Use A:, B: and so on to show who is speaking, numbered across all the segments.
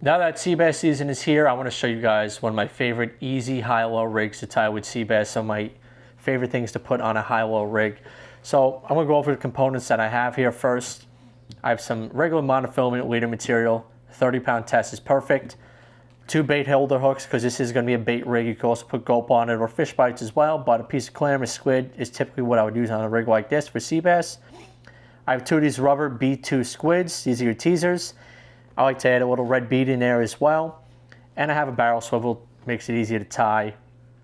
A: Now that sea bass season is here, I want to show you guys one of my favorite easy high-low rigs to tie with sea bass. Some of my favorite things to put on a high-low rig. So I'm going to go over the components that I have here first. I have some regular monofilament leader material. 30-pound test is perfect. 2 Baitholder hooks, because this is going to be a bait rig. You can also put gulp on it or fish bites as well, but a piece of clam or squid is typically what I would use on a rig like this for sea bass. I have 2 of these rubber B2 squids. These are your teasers. I like to add a little red bead in there as well. And I have a barrel swivel, makes it easier to tie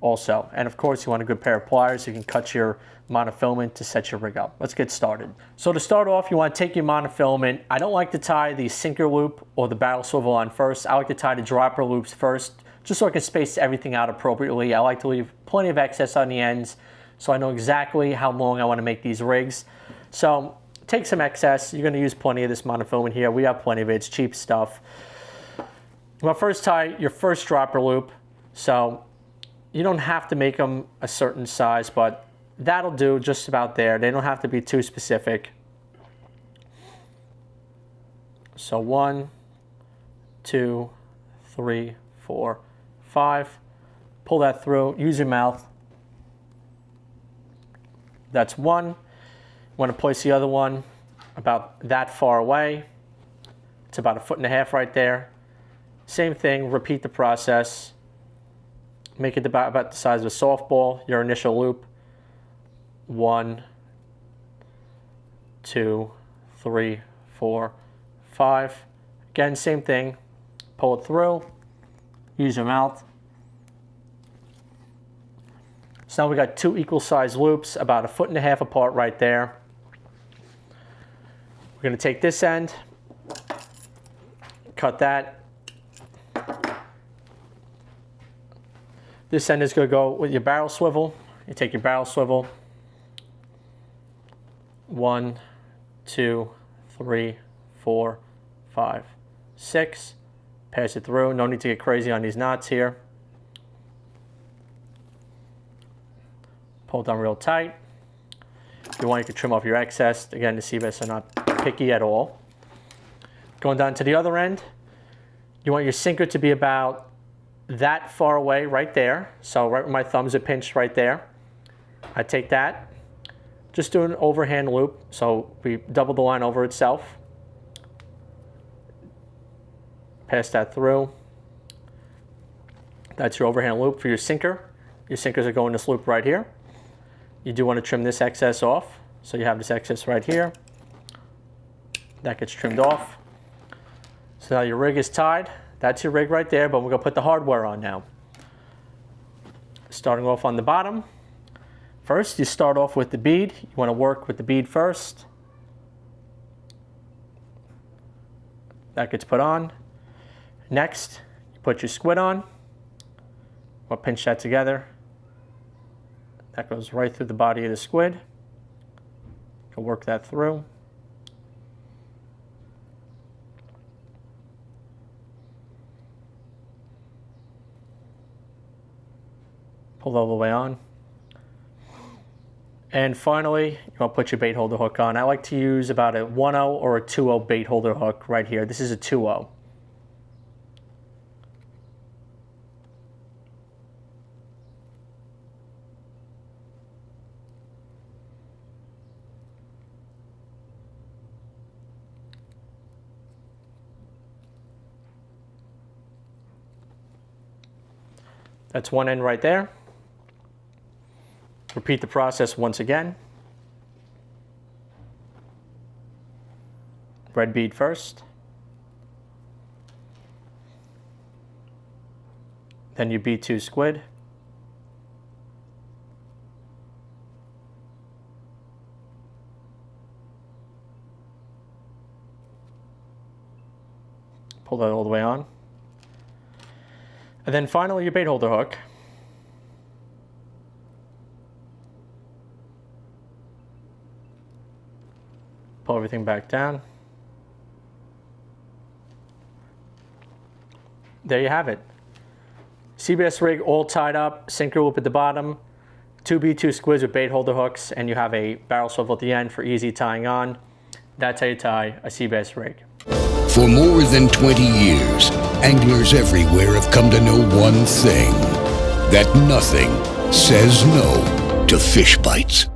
A: also. And of course you want a good pair of pliers so you can cut your monofilament to set your rig up. Let's get started. So to start off, you want to take your monofilament. I don't like to tie the sinker loop or the barrel swivel on first. I like to tie the dropper loops first, just so I can space everything out appropriately. I like to leave plenty of excess on the ends so I know exactly how long I want to make these rigs. So take some excess. You're going to use plenty of this monofilament here. We have plenty of it. It's cheap stuff. Well, first tie your first dropper loop. So you don't have to make them a certain size, but that'll do just about there. They don't have to be too specific. So 1, 2, 3, 4, 5. Pull that through. Use your mouth. That's 1. You want to place the other one about that far away. It's about 1.5 feet right there. Same thing, repeat the process. Make it about the size of a softball, your initial loop. 1, 2, 3, 4, 5. Again, same thing. Pull it through. Use your mouth. So now we got 2 equal size loops, about 1.5 feet apart right there. We're going to take this end, cut that. This end is going to go with your barrel swivel. You take your barrel swivel. 1, 2, 3, 4, 5, 6. Pass it through. No need to get crazy on these knots here. Pull it down real tight. If you want, you can trim off your excess. Again, the sea bass are not picky at all. Going down to the other end, you want your sinker to be about that far away right there. So right where my thumbs are pinched right there. I take that, just do an overhand loop. So we double the line over itself. Pass that through. That's your overhand loop for your sinker. Your sinkers are going this loop right here. You do want to trim this excess off. So you have this excess right here. That gets trimmed off. So now your rig is tied. That's your rig right there, but we're going to put the hardware on now. Starting off on the bottom. First, you start off with the bead. You want to work with the bead first. That gets put on. Next, you put your squid on. We'll pinch that together. That goes right through the body of the squid. You can work that through. Pull all the way on. And finally, you want to put your Baitholder hook on. I like to use about a 1/0 or a 2/0 Baitholder hook right here. This is a 2/0. That's one end right there. Repeat the process once again. Red bead first. Then your B2 squid. Pull that all the way on. And then finally your Baitholder hook. Pull everything back down. There you have it. Sea bass rig all tied up, sinker loop at the bottom, 2 B2 squids with Baitholder hooks, and you have a barrel swivel at the end for easy tying on. That's how you tie a sea bass rig.
B: For more than 20 years, anglers everywhere have come to know one thing, that nothing says no to fish bites.